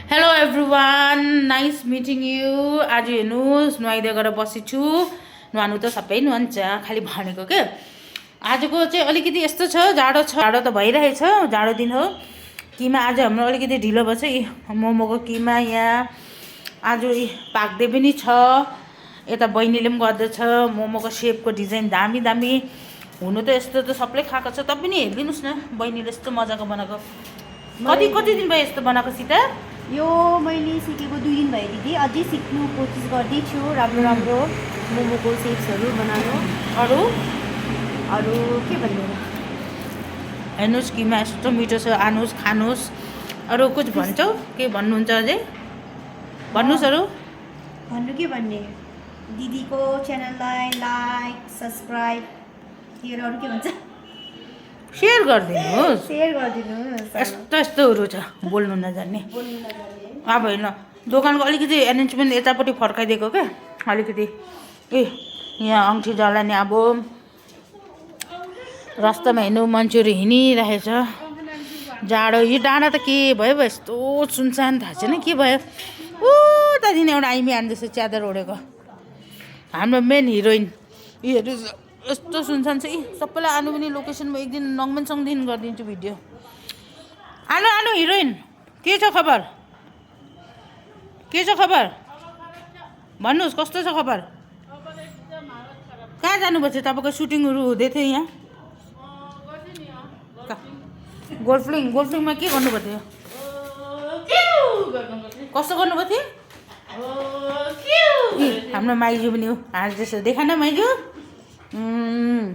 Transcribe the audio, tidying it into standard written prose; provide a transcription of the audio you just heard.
Hello everyone, nice meeting you. आज हेर्नुहोस् नुहाइदिएर गएर बसेको छु। नुहाउनु त सबै नुहान्छ, खालि भनेको के आजको चाहिँ अलिकति यस्तो छ, जाडो छ, जाडो त भइरहेछ, जाडो दिन हो। किमा आज हाम्रो अलिकति ढिलो भएछ। मोमोको किमा यहाँ आज पाक्दै पनि छ। यता बहिनीले पनि गर्दैछ। मोमोको सेपको डिजाइन दामी दामी। हुनु त यस्तो त सबले खाएको छ, तपाईँ पनि हेरिदिनुहोस् न, बहिनीले यस्तो मजाको बनाएको। कति दिन भयो यस्तो बनाएको सीता? यो मैले सिकेको 2 दिन भयो दिदी। अझै सिक्नु कोसिस गर्दैछु, राम्रो राम्रो मोमोको सेप्सहरू बनाउनु। अरू के भन्नु, हेर्नुहोस् किमा यस्तो मिठो छ, आउनुहोस् खानुहोस्। अरू कुछ भन्छौ? के भन्नुहुन्छ अझै? भन्नुहोस्। अरू भन्नु के भन्ने, दिदीको च्यानललाई लाइक सब्सक्राइब दिएर अरू के भन्छ, सेयर गरिदिनुहोस्। सेयर गरिदिनुहोस्। यस्तो यस्तोहरू छ बोल्नु नजान्ने। अब होइन, दोकानको अलिकति एरेन्जमेन्ट यतापट्टि फर्काइदिएको क्या अलिकति। यहाँ औँठी जलाउने। अब रास्तामा हिँड्नु मान्छेहरू हिँडिरहेछ। जाडो, यो डाँडा त के भयो यस्तो सुनसान, थाहा छैन के भयो। त्यहाँदेखि एउटा आइमी हान्दैछ च्यादर ओढेको, हाम्रो मेन हिरोइन। यीहरू यस्तो सुनसान छ। सबैलाई आनु पनि लोकेसनमा एक दिन नङमेनसँगदेखि गरिदिन्छु भिडियो। आनु हिरोइन, के छ खबर? के छ खबर भन्नुहोस्, कस्तो छ खबर? कहाँ जानुभएको थियो? तपाईँको सुटिङहरू हुँदै थियो यहाँ गोल्फिङमा के गर्नुभएको थियो? कस्तो गर्नुभएको थियो? हाम्रो माइजू पनि हो हाँस्दैछ, देखा न माइजू।